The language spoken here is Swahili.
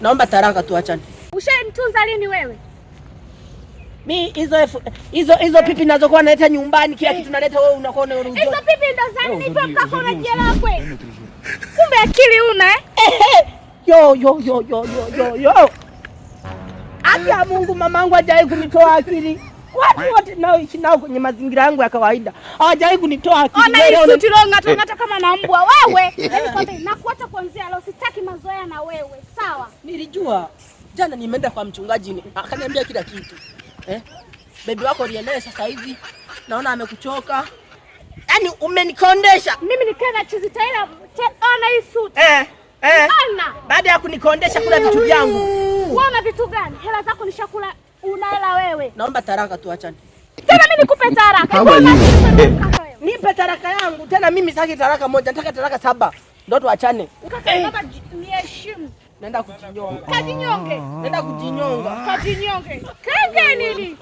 Naomba taraka tuachane. Ushanitunza lini wewe? Mi hizo pipi nazokuwa naleta nyumbani kila kitu naleta wewe unakuwa unarudi. Hizo pipi ndo zani nipo mkako unajielewa kweli? Kumbe akili una Yo. Akia Mungu mamangu hajawahi kunitoa akili. Watu wote naoishi nao kwenye mazingira yangu ya kawaida hawajawahi kunitoa akili. Ona hii suti longa kama na mbwa wewe. Nakuacha kuanzia leo, sitaki mazoea na wewe. Sawa? Nilijua. Jana nimeenda kwa mchungaji akaniambia kila kitu. Baby wako aliendelea sasa hivi. Naona amekuchoka. Yaani umenikondesha. Mimi nikaenda chizi taila. Ona hii suti. Ona. Baada ya kunikondesha kula vitu vyangu. Unaona vitu gani? Hela zako nishakula, una hela wewe. Naomba taraka tuachane. Tena mimi nikupe taraka. Nipe taraka yangu. Tena mimi sitaki taraka moja, nataka taraka 7. Ndio tuachane. Ukasema niheshimu. Naenda kujinyonga. Kajinyonge. Naenda kujinyonga. Kajinyonge. Kaje nini?